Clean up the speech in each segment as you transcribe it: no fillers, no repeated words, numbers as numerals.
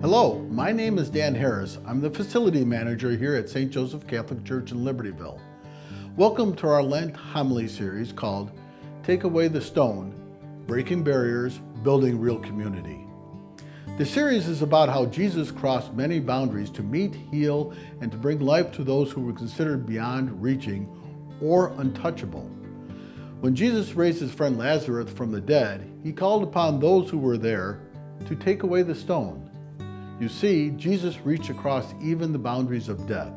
Hello, my name is Dan Harris. I'm the facility manager here at St. Joseph Catholic Church in Libertyville. Welcome to our Lent homily series called Take Away the Stone, Breaking Barriers, Building Real Community. The series is about how Jesus crossed many boundaries to meet, heal, and to bring life to those who were considered beyond reaching or untouchable. When Jesus raised his friend Lazarus from the dead, he called upon those who were there to take away the stone. You see, Jesus reached across even the boundaries of death.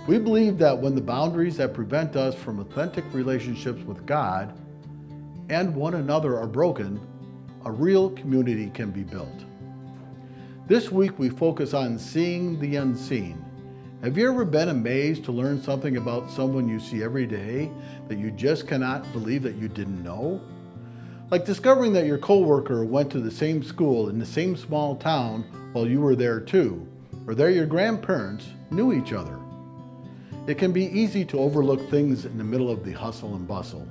We believe that when the boundaries that prevent us from authentic relationships with God and one another are broken, a real community can be built. This week we focus on seeing the unseen. Have you ever been amazed to learn something about someone you see every day that you just cannot believe that you didn't know? Like discovering that your coworker went to the same school in the same small town while you were there too, or that your grandparents knew each other. It can be easy to overlook things in the middle of the hustle and bustle.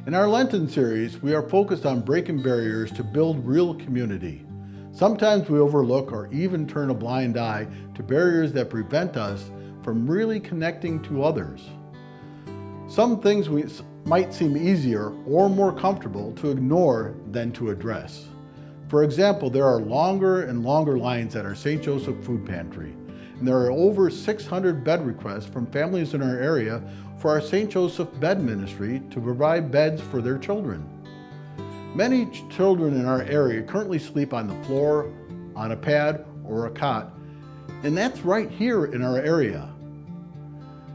In our Lenten series, we are focused on breaking barriers to build real community. Sometimes we overlook or even turn a blind eye to barriers that prevent us from really connecting to others. Some things might seem easier or more comfortable to ignore than to address. For example, there are longer and longer lines at our St. Joseph food pantry, and there are over 600 bed requests from families in our area for our St. Joseph Bed Ministry to provide beds for their children. Many children in our area currently sleep on the floor, on a pad, or a cot, and that's right here in our area.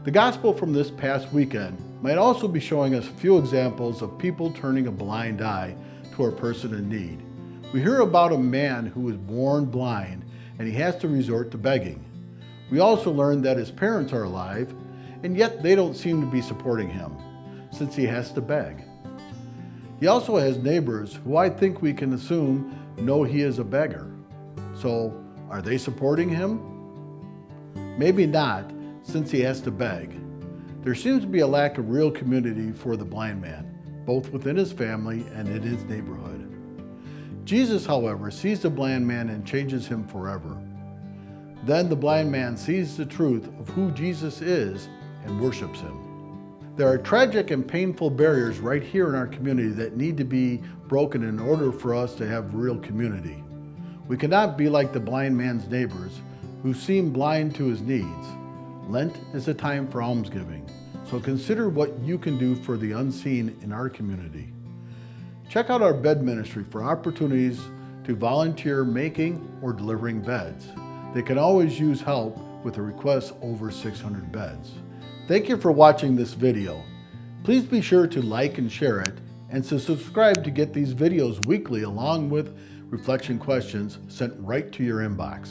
The gospel from this past weekend might also be showing us a few examples of people turning a blind eye to a person in need. We hear about a man who was born blind and he has to resort to begging. We also learn that his parents are alive and yet they don't seem to be supporting him since he has to beg. He also has neighbors who I think we can assume know he is a beggar. So are they supporting him? Maybe not, since he has to beg. There seems to be a lack of real community for the blind man, both within his family and in his neighborhood. Jesus, however, sees the blind man and changes him forever. Then the blind man sees the truth of who Jesus is and worships him. There are tragic and painful barriers right here in our community that need to be broken in order for us to have real community. We cannot be like the blind man's neighbors who seem blind to his needs. Lent is a time for almsgiving, so consider what you can do for the unseen in our community. Check out our bed ministry for opportunities to volunteer making or delivering beds. They can always use help with a request over 600 beds. Thank you for watching this video. Please be sure to like and share it, and to subscribe to get these videos weekly along with reflection questions sent right to your inbox.